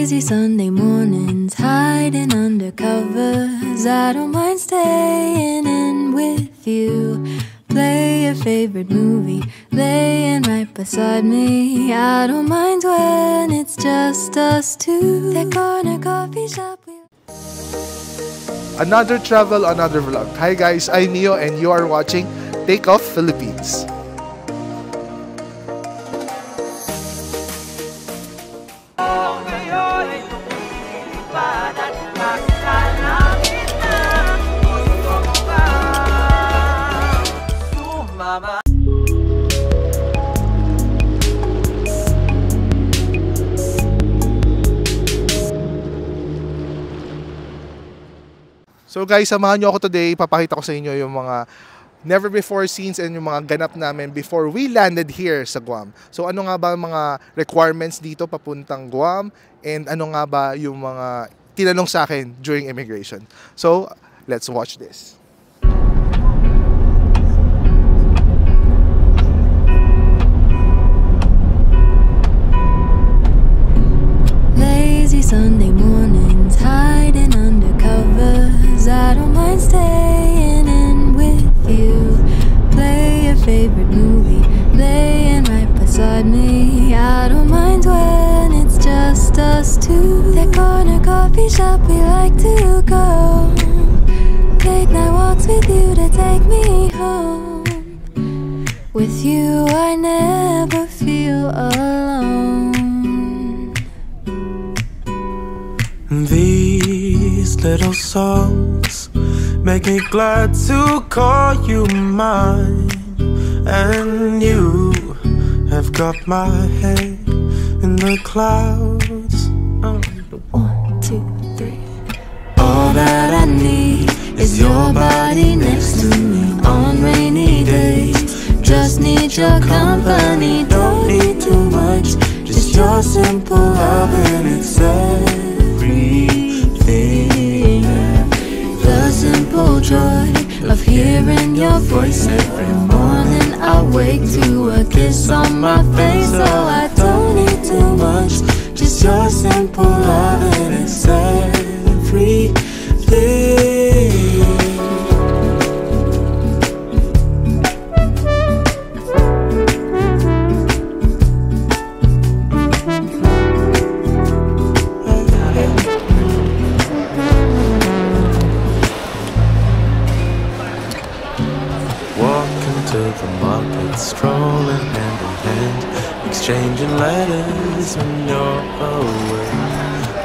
Lazy Sunday mornings, hiding under covers. I don't mind staying in with you. Play your favorite movie, laying right beside me. I don't mind when it's just us two. That corner coffee shop. Another travel, another vlog. Hi guys, I'm Neo and you are watching Take Off Philippines. So guys, samahan nyo ako today. Papakita ko sa inyo yung mga never before scenes and yung mga ganap namin before we landed here sa Guam. So ano nga ba mga requirements dito papuntang Guam and ano nga ba yung mga tinanong sa akin during immigration. So let's watch this. Lazy Sunday mornings, hiding under covers. I don't mind staying in with you. Play your favorite movie, laying right beside me. I don't mind when it's just us two. That corner coffee shop we like to go. Late night walks with you to take me home. With you I never feel alone. These little songs make me glad to call you mine. And you have got my head in the clouds. Oh. 1, 2, 3. All that I need is your body next to me on rainy days. Just need your company, don't need too much. Just your simple love and it's everything. The simple joy of hearing your voice every morning. I wake to a kiss on my face, so I don't need too much. Just your simple love and it's everything. The market, strolling hand in hand, exchanging letters when you're away.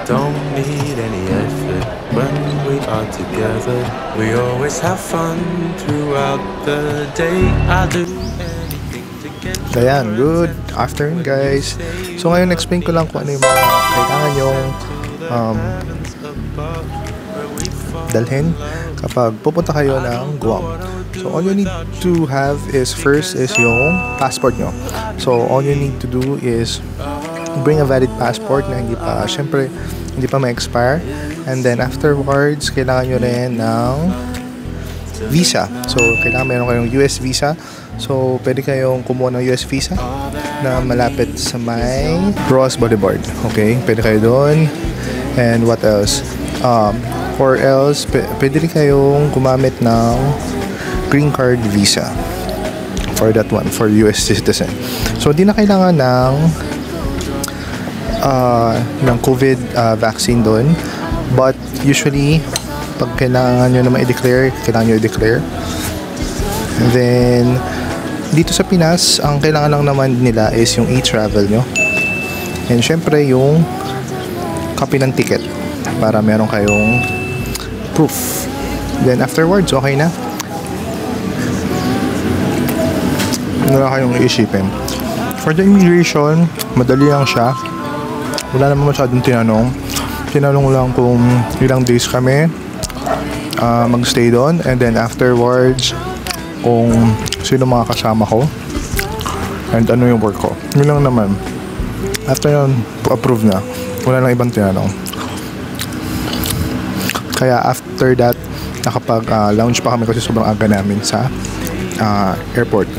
Don't need any effort when we are together. We always have fun throughout the day. I do anything to get you. Ayan, good afternoon guys. So ngayon explain ko lang kung ano yung mga kailangan yung dalhin kapag pupunta kayo ng Guam. So all you need to have is first is yung passport nyo. So all you need to do is bring a valid passport na hindi pa, syempre, hindi pa ma-expire. And then afterwards, kailangan nyo rin ng visa. So kailangan meron kayong US visa. So pwede kayong kumuha ng US visa na malapit sa may Ross Boulevard. Okay, pwede kayo doon. And what else? Or else, pwede rin kayong gumamit ng green card visa for that one, for US citizen. So di na kailangan ng COVID vaccine doon, but usually pag kailangan nyo naman i-declare, kailangan nyo i-declare. And then dito sa Pinas, ang kailangan lang naman nila is yung e-travel nyo, and syempre yung copy ng ticket para meron kayong proof. Then afterwards, okay na. Wala kayong iisipin. For the immigration, madali lang siya. Wala naman masyadong tinanong. Tinanong lang kung ilang days kami mag-stay doon, and then afterwards kung sino mga kasama ko and ano yung work ko. Yun lang naman. After yun, approve na. Wala lang ibang tinanong. Kaya after that, nakapag-lounge pa kami kasi sobrang aga namin sa airport.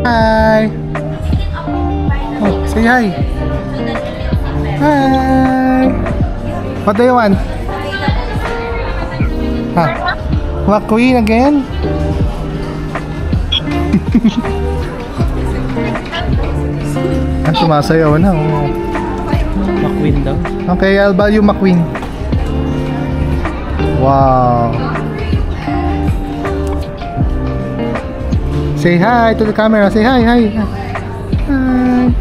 Hi! Oh, say hi! Hi! What do you want? Huh? McQueen again? Sumasayaw na. Oh. McQueen daw. Okay, I'll buy you McQueen. Wow. Say hi to the camera. Say hi, hi. Hi.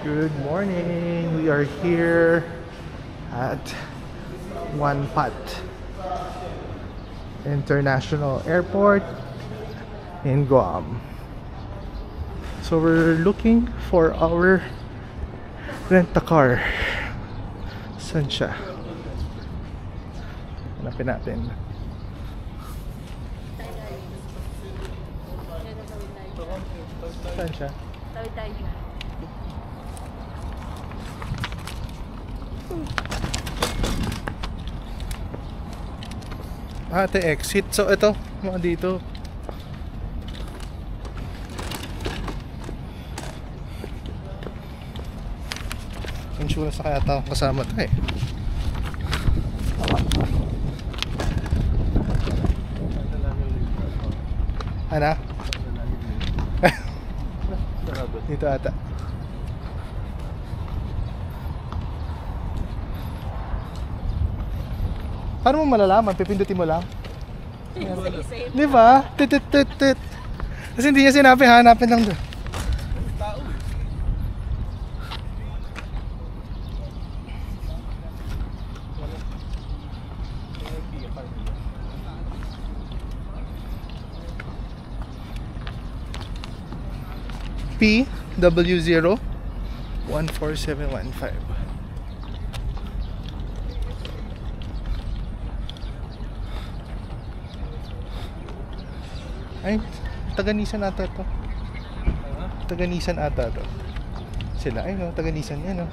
Good morning. We are here at One Pat International Airport in Guam. So we're looking for our rent-a-car. Saan siya? Hanapin natin. Saan siya? Ate exit. So ito, mga dito. Insurance na kaya ito kasama ito eh. Ano? Dito ata. Paano mo malalaman? Pipindutin mo lang? Di ba? Tit. Kasi hindi niya sinabi, hanapin lang doon. PW0 14715. Ay, taga-Nissan ata to. Taga-Nissan ata to. Sila, ay no, taga-Nissan yan, no.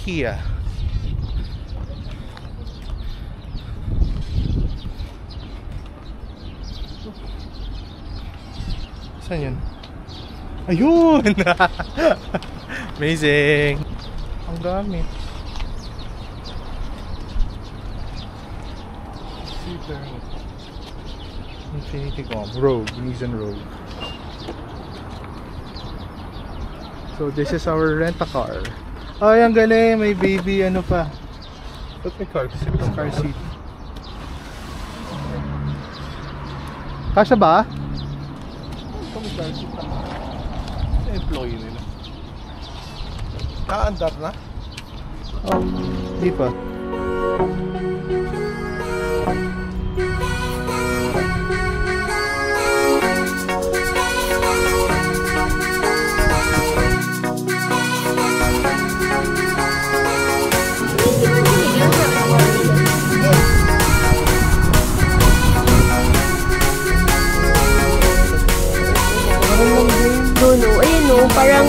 Kia. Saan yun? Ayun! Amazing! Ang dami. Super. Infinity Com. Rogue. Nissan Rogue. So this is our rent-a-car. Ay, ang galing. May baby ano pa. Ba't may car seat? Car seat. Kasya ba? May car seat pa. Employee nila. Kaandar na? Di pa. No, ayun no, parang